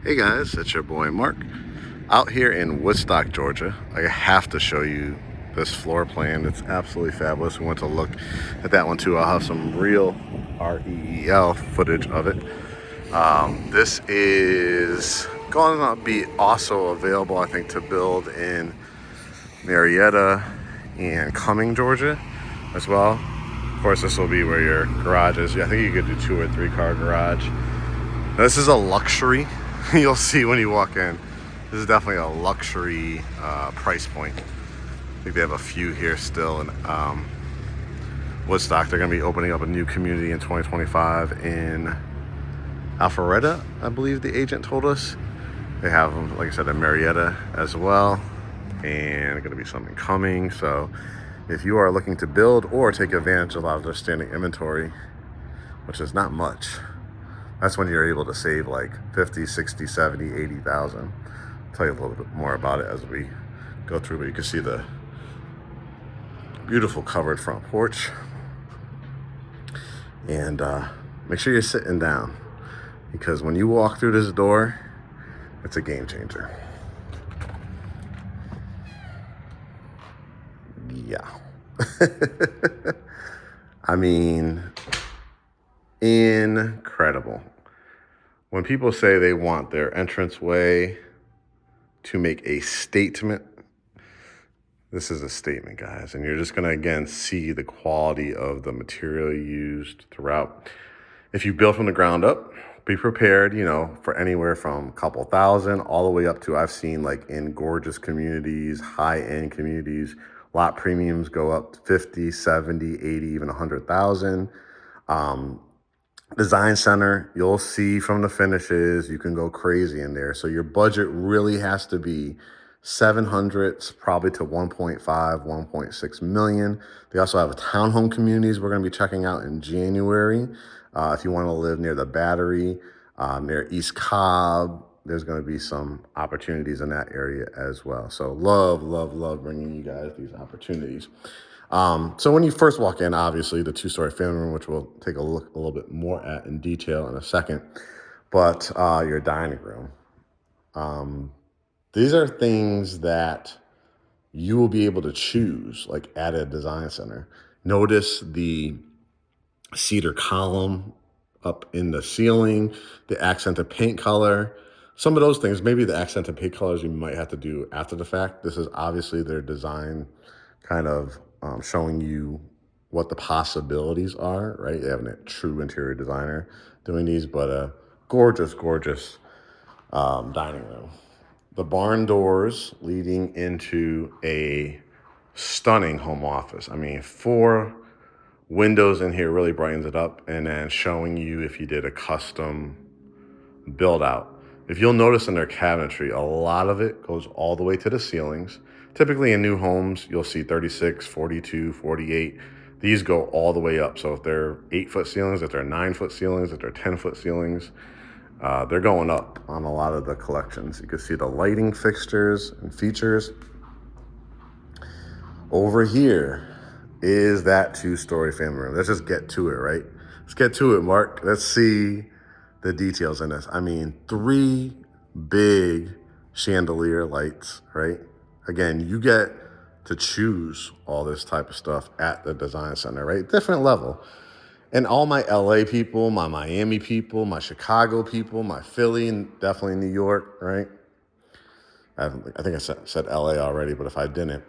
Hey guys, it's your boy Mark out here in Woodstock, Georgia. I have to show you this floor plan. It's absolutely fabulous. We went to look at that one too. I'll have some real REEL footage of it. This is going to be also available, I think, to build in Marietta and Cumming, Georgia as well. Of course, this will be where your garage is. I think you could do 2 or 3 car garage. Now, this is a luxury. You'll see when you walk in. This is definitely a luxury price point. I think they have a few here still in Woodstock. They're going to be opening up a new community in 2025 in Alpharetta, I believe the agent told us. They have them, like I said, in Marietta as well. And going to be something coming. So if you are looking to build or take advantage of a lot of their standing inventory, which is not much, that's when you're able to save like 50, 60, 70, 80,000. I'll tell you a little bit more about it as we go through, but you can see the beautiful covered front porch. And make sure you're sitting down, because when you walk through this door, it's a game changer. Yeah. I mean, incredible. When people say they want their entranceway to make a statement, this is a statement, guys. And you're just going to, again, see the quality of the material used throughout. If you build from the ground up, be prepared, for anywhere from a couple thousand all the way up to, I've seen like in gorgeous communities, high-end communities, lot premiums go up 50, 70, 80, even 100,000. Design center, you'll see from the finishes, you can go crazy in there. So your budget really has to be 700s, probably to 1.5, 1.6 million. They also have townhome communities we're going to be checking out in January. If you want to live near the Battery, near East Cobb, there's going to be some opportunities in that area as well. So love bringing you guys these opportunities. So when you first walk in, obviously the 2-story family room, which we'll take a look a little bit more at in detail in a second, but your dining room. These are things that you will be able to choose, like at a design center. Notice the cedar column up in the ceiling, the accented paint color. Some of those things, maybe the accented paint colors you might have to do after the fact. This is obviously their design kind of showing you what the possibilities are, right? They have a true interior designer doing these, but a gorgeous dining room. The barn doors leading into a stunning home office. I mean, 4 windows in here really brightens it up, and then showing you if you did a custom build out. If you'll notice in their cabinetry, a lot of it goes all the way to the ceilings. Typically in new homes, you'll see 36, 42, 48. These go all the way up. So if they're 8-foot ceilings, if they're 9-foot ceilings, if they're 10-foot ceilings, they're going up on a lot of the collections. You can see the lighting fixtures and features. Over here is that 2-story family room. Let's just get to it, right? Let's get to it, Mark. Let's see the details in this. I mean, 3 big chandelier lights, right? Again, you get to choose all this type of stuff at the design center, right? Different level. And all my LA people, my Miami people, my Chicago people, my Philly, and definitely New York, right? I think I said LA already, but if I didn't,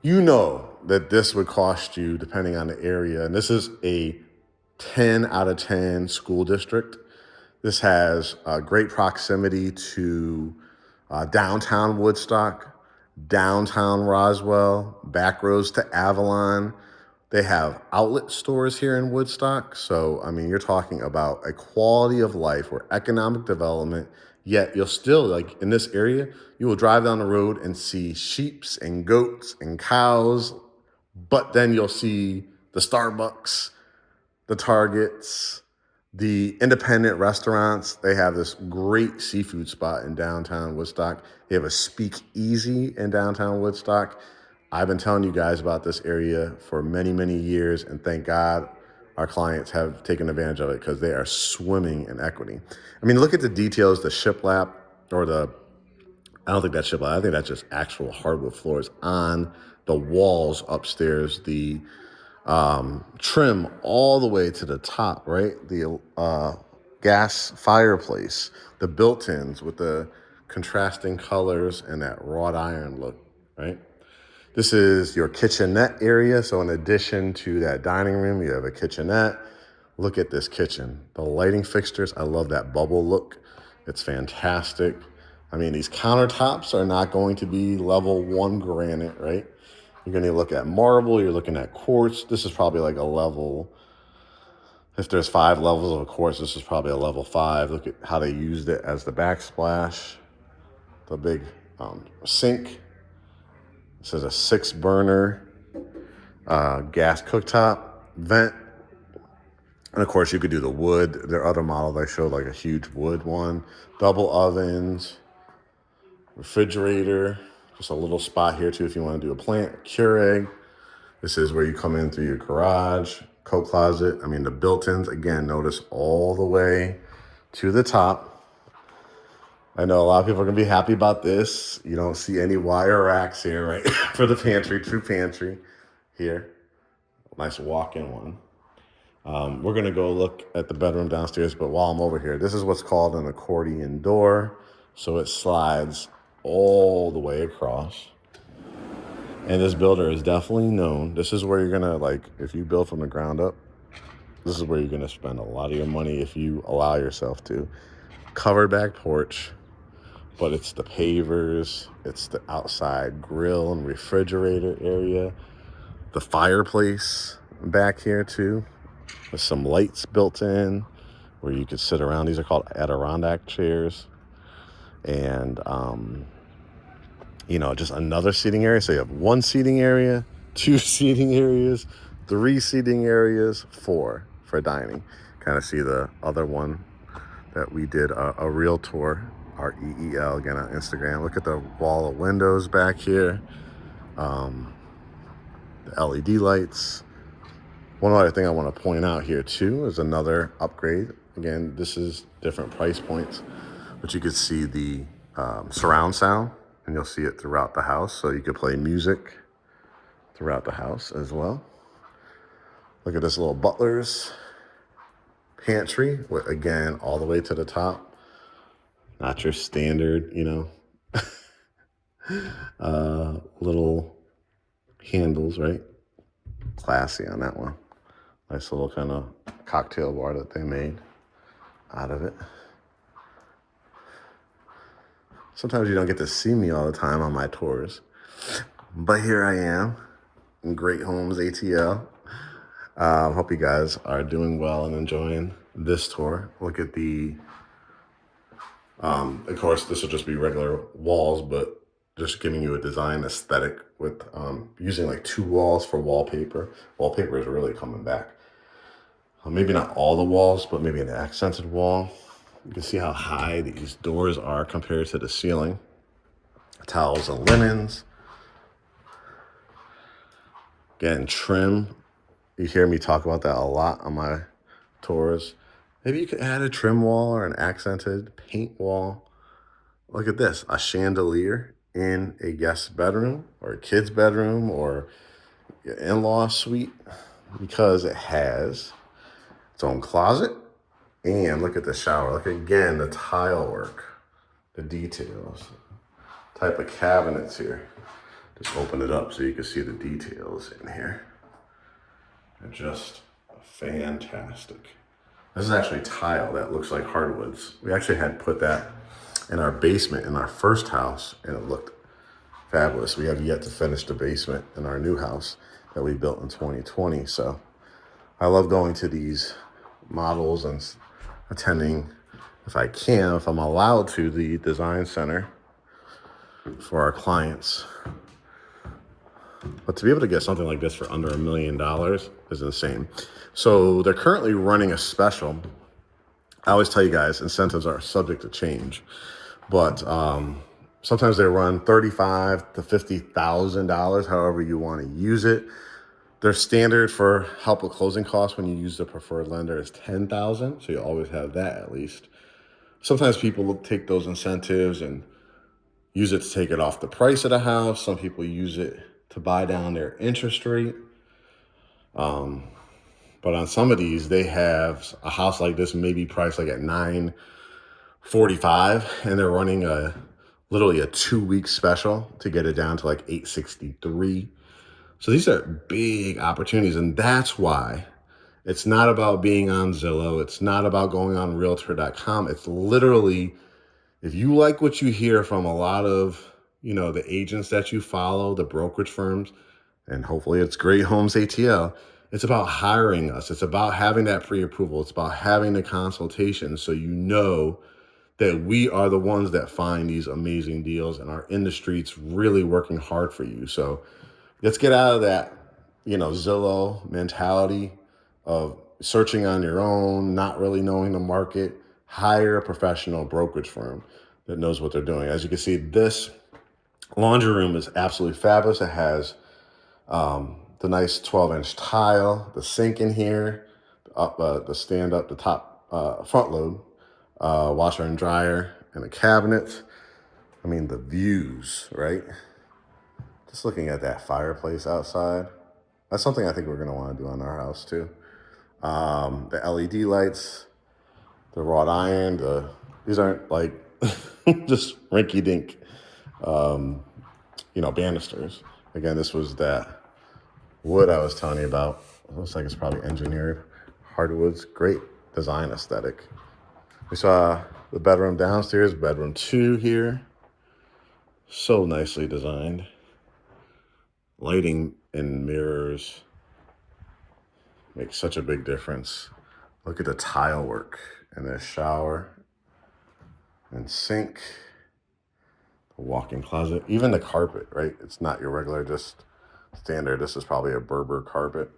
you know that this would cost you, depending on the area, and this is a 10 out of 10 school district. This has great proximity to downtown Woodstock, downtown Roswell, back roads to Avalon. They have outlet stores here in Woodstock. So, I mean, you're talking about a quality of life or economic development, yet you'll still, like in this area, you will drive down the road and see sheeps and goats and cows, but then you'll see the Starbucks, the Targets, the independent restaurants. They have this great seafood spot in downtown Woodstock. They have a speakeasy in downtown Woodstock. I've been telling you guys about this area for many years, and thank God our clients have taken advantage of it because they are swimming in equity. I mean, look at the details, the shiplap, or I don't think that's shiplap, I think that's just actual hardwood floors on the walls upstairs, the trim all the way to the top, right? The gas fireplace, the built-ins with the contrasting colors and that wrought iron look, right? This is your kitchenette area. So in addition to that dining room, you have a kitchenette. Look at this kitchen. The lighting fixtures, I love that bubble look. It's fantastic. I mean, these countertops are not going to be level 1 granite, right? You're going to look at marble, you're looking at quartz. This is probably like a level, if there's 5 levels of quartz, this is probably a level 5. Look at how they used it as the backsplash. The big sink. This is a 6-burner gas cooktop, vent. And of course, you could do the wood. There are other models I showed, like a huge wood one. Double ovens, refrigerator. Just a little spot here too if you want to do a plant. Keurig. This is where you come in through your garage, coat closet. I mean, the built-ins, again, notice all the way to the top. I know a lot of people are going to be happy about this. You don't see any wire racks here, right? For the pantry, true pantry here. Nice walk-in one. We're going to go look at the bedroom downstairs, but while I'm over here, this is what's called an accordion door. So it slides all the way across. And this builder is definitely known. This is where you're going to, like, if you build from the ground up, this is where you're going to spend a lot of your money if you allow yourself to. Covered back porch, but it's the pavers, it's the outside grill and refrigerator area, the fireplace back here too, with some lights built in where you could sit around. These are called Adirondack chairs. And, you know, just another seating area. So you have 1 seating area, 2 seating areas, 3 seating areas, 4 for dining. Kind of see the other one that we did a real tour, REEL, again on Instagram. Look at the wall of windows back here. The LED lights. One other thing I want to point out here too is another upgrade. Again, this is different price points, but you could see the surround sound, and you'll see it throughout the house. So you could play music throughout the house as well. Look at this little butler's pantry, with, again, all the way to the top. Not your standard, you know, little handles, right? Classy on that one. Nice little kind of cocktail bar that they made out of it. Sometimes you don't get to see me all the time on my tours, but here I am in GreatHomesATL. Hope you guys are doing well and enjoying this tour. Look at the, of course, this will just be regular walls, but just giving you a design aesthetic with using like 2 walls for wallpaper. Wallpaper is really coming back. Maybe not all the walls, but maybe an accented wall. You can see how high these doors are compared to the ceiling. Towels and linens. Again, trim. You hear me talk about that a lot on my tours. Maybe you could add a trim wall or an accented paint wall. Look at this, a chandelier in a guest bedroom or a kid's bedroom or your in-law suite, because it has its own closet. And look at the shower. Look again, the tile work, the details, type of cabinets here. Just open it up so you can see the details in here. They're just fantastic. This is actually tile that looks like hardwoods. We actually had put that in our basement in our first house, and it looked fabulous. We have yet to finish the basement in our new house that we built in 2020. So I love going to these models and attending, if I can, if I'm allowed to, the design center for our clients. But to be able to get something like this for under $1 million is insane. So they're currently running a special. I always tell you guys, incentives are subject to change, but sometimes they run $35,000 to $50,000, however you want to use it. Their standard for help with closing costs when you use the preferred lender is $10,000, so you always have that at least. Sometimes people will take those incentives and use it to take it off the price of the house. Some people use it to buy down their interest rate. But on some of these, they have a house like this maybe priced like at $945, and they're running literally a 2-week special to get it down to like $863. So these are big opportunities, and that's why it's not about being on Zillow. It's not about going on Realtor.com. It's literally, if you like what you hear from a lot of, the agents that you follow, the brokerage firms, and hopefully it's GreatHomesATL, it's about hiring us. It's about having that pre-approval. It's about having the consultation so you know that we are the ones that find these amazing deals and are in the streets really working hard for you. So let's get out of that, Zillow mentality of searching on your own, not really knowing the market. Hire a professional brokerage firm that knows what they're doing. As you can see, this laundry room is absolutely fabulous. It has the nice 12-inch tile, the sink in here, the stand up, the top front load, washer and dryer, and a cabinet. I mean, the views, right? Just looking at that fireplace outside. That's something I think we're gonna wanna do on our house too. The LED lights, the wrought iron, these aren't like just rinky dink, banisters. Again, this was that wood I was telling you about. It looks like it's probably engineered hardwoods. Great design aesthetic. We saw the bedroom downstairs, bedroom 2 here. So nicely designed. Lighting and mirrors make such a big difference. Look at the tile work in the shower and sink, the walk-in closet, even the carpet, right? It's not your regular just standard. This is probably a Berber carpet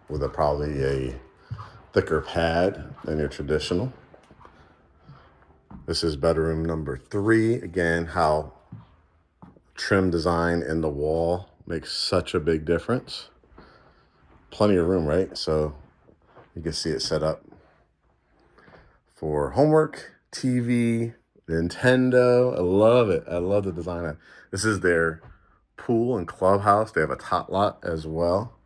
with probably a thicker pad than your traditional. This is bedroom number 3. Again, how trim design in the wall makes such a big difference. Plenty of room, right? So you can see it set up for homework, TV, Nintendo. I love it. I love the design. This is their pool and clubhouse. They have a tot lot as well.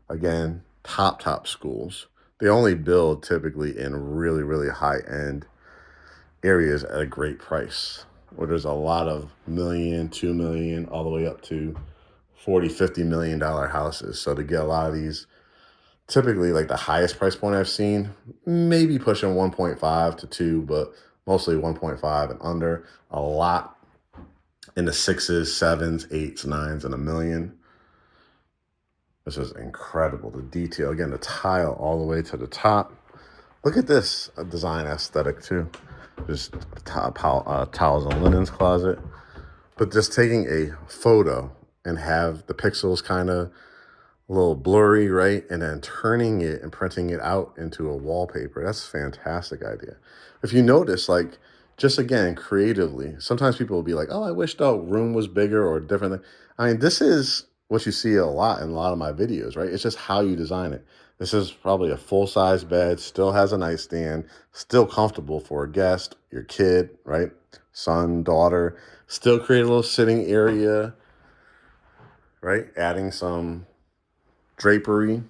Again, top schools. They only build typically in really, really high-end areas at a great price, where there's a lot of $1 million, $2 million, all the way up to $40, $50 million houses. So to get a lot of these, typically like the highest price point I've seen, maybe pushing 1.5 to 2, but mostly 1.5 and under. A lot in the 6s, 7s, 8s, 9s, and $1 million. This is incredible. The detail, again, the tile all the way to the top. Look at this design aesthetic too. Just towels and linens closet. But just taking a photo and have the pixels kind of a little blurry, right? And then turning it and printing it out into a wallpaper. That's a fantastic idea. If you notice, like, just again, creatively, sometimes people will be like, oh, I wish the room was bigger or different. I mean, this is what you see a lot in a lot of my videos, right? It's just how you design it. This is probably a full-size bed, still has a nightstand, still comfortable for a guest, your kid, right? Son, daughter, still create a little sitting area, right? Adding some drapery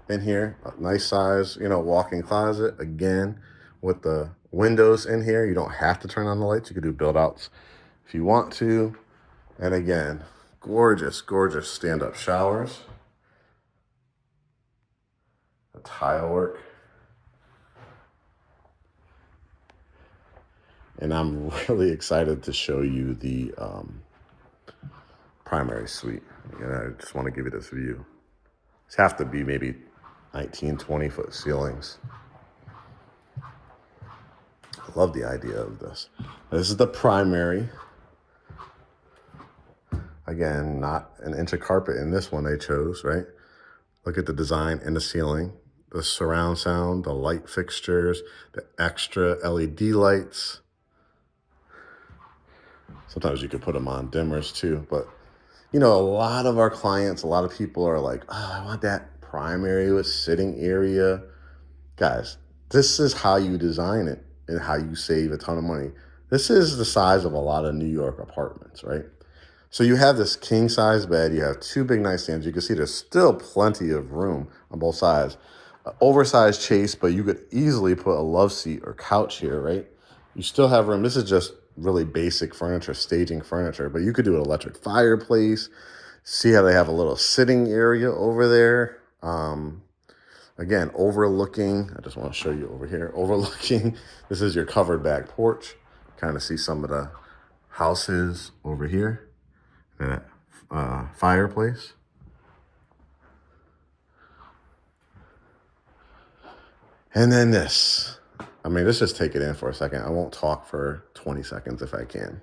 in here, a nice size, walk-in closet. Again, with the windows in here, you don't have to turn on the lights. You can do build-outs if you want to. And again, gorgeous, gorgeous stand-up showers. The tile work. And I'm really excited to show you the primary suite. I just want to give you this view. These have to be maybe 19, 20-foot ceilings. I love the idea of this. This is the primary. Again, not an inch of carpet in this one they chose, right? Look at the design in the ceiling, the surround sound, the light fixtures, the extra LED lights. Sometimes you could put them on dimmers too, but You know, a lot of our clients, a lot of people are like, oh, I want that prime area with sitting area. Guys, this is how you design it and how you save a ton of money. This is the size of a lot of New York apartments, right? So you have this king size bed, you have two big nightstands. You can see there's still plenty of room on both sides. Oversized chase, but you could easily put a love seat or couch here, right? You still have room. This is just really basic furniture, staging furniture, but you could do an electric fireplace. See how they have a little sitting area over there. Again, overlooking, I just want to show you over here, overlooking, this is your covered back porch. Kind of see some of the houses over here. That fireplace. And then this. I mean, let's just take it in for a second. I won't talk for 20 seconds if I can.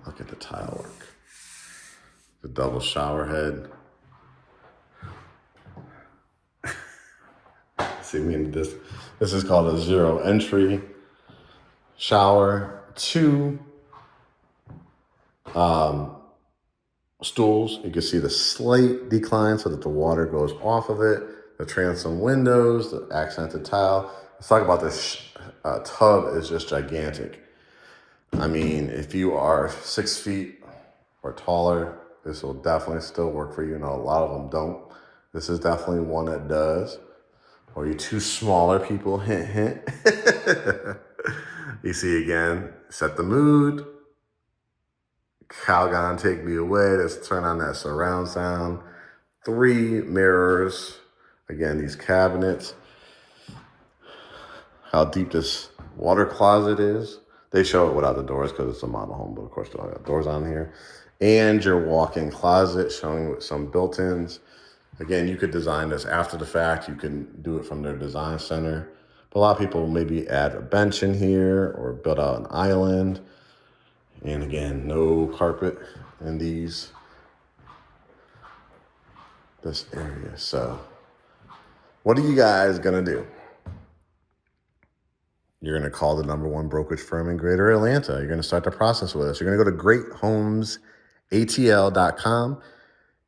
Look at the tile work. The double shower head. See me in this. This is called a zero entry shower. Two stools. You can see the slight decline so that the water goes off of it. The transom windows, the accented tile. Let's talk about this tub is just gigantic. I mean, if you are 6 feet or taller, this will definitely still work for you. You know, a lot of them don't. This is definitely one that does. Or you two smaller people, hint, hint. You see again, set the mood. Calgon, take me away. Let's turn on that surround sound. 3 mirrors. Again, these cabinets. How deep this water closet is. They show it without the doors because it's a model home, but of course they all got doors on here. And your walk-in closet showing with some built-ins. Again, you could design this after the fact. You can do it from their design center. But a lot of people maybe add a bench in here or build out an island. And again, no carpet in this area. So what are you guys gonna do? You're gonna call the #1 brokerage firm in Greater Atlanta. You're gonna start the process with us. You're gonna go to GreatHomesATL.com.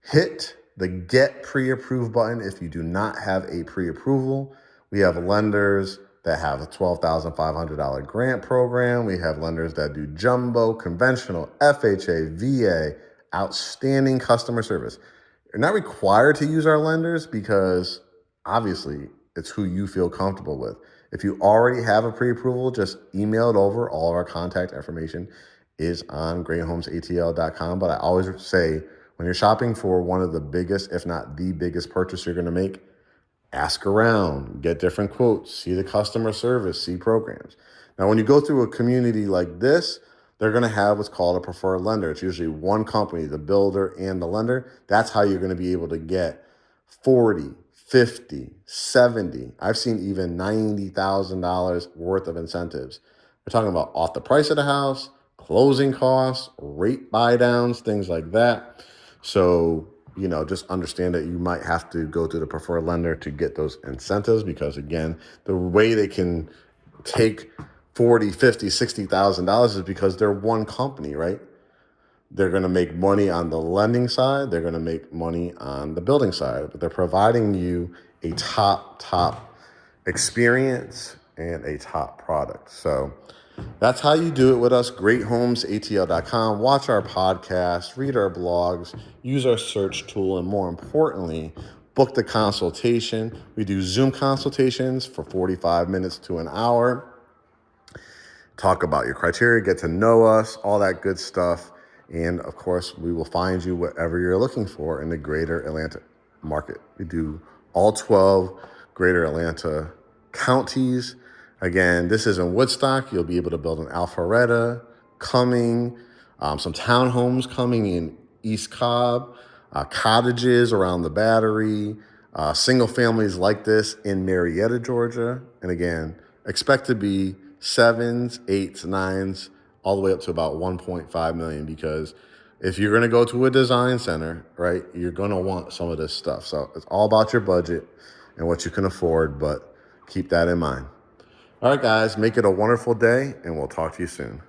Hit the Get Pre-Approved button if you do not have a pre-approval. We have lenders that have a $12,500 grant program. We have lenders that do jumbo, conventional, FHA, VA, outstanding customer service. You're not required to use our lenders because obviously it's who you feel comfortable with. If you already have a pre-approval, just email it over. All of our contact information is on GreatHomesATL.com. But I always say, when you're shopping for one of the biggest, if not the biggest purchase you're going to make, ask around, get different quotes, see the customer service, see programs. Now, when you go through a community like this, they're going to have what's called a preferred lender. It's usually one company, the builder and the lender. That's how you're going to be able to get 40, 50, 70. I've seen even $90,000 worth of incentives. We're talking about off the price of the house, closing costs, rate buy downs, things like that. So, you know, just understand that you might have to go to the preferred lender to get those incentives because, again, the way they can take $40,000, $50,000, $60,000 is because they're one company, right? They're going to make money on the lending side. They're going to make money on the building side, but they're providing you a top experience and a top product. So that's how you do it with us. GreatHomesATL.com. Watch our podcast, read our blogs, use our search tool, and more importantly, book the consultation. We do Zoom consultations for 45 minutes to an hour. Talk about your criteria, get to know us, all that good stuff. And of course, we will find you whatever you're looking for in the Greater Atlanta market. We do all 12 Greater Atlanta counties. Again, this is in Woodstock. You'll be able to build an Alpharetta coming, some townhomes coming in East Cobb, cottages around the Battery, single families like this in Marietta, Georgia. And again, expect to be 7s, 8s, 9s, all the way up to about 1.5 million because if you're going to go to a design center, right, you're going to want some of this stuff. So it's all about your budget and what you can afford, but keep that in mind. All right, guys, make it a wonderful day, and we'll talk to you soon.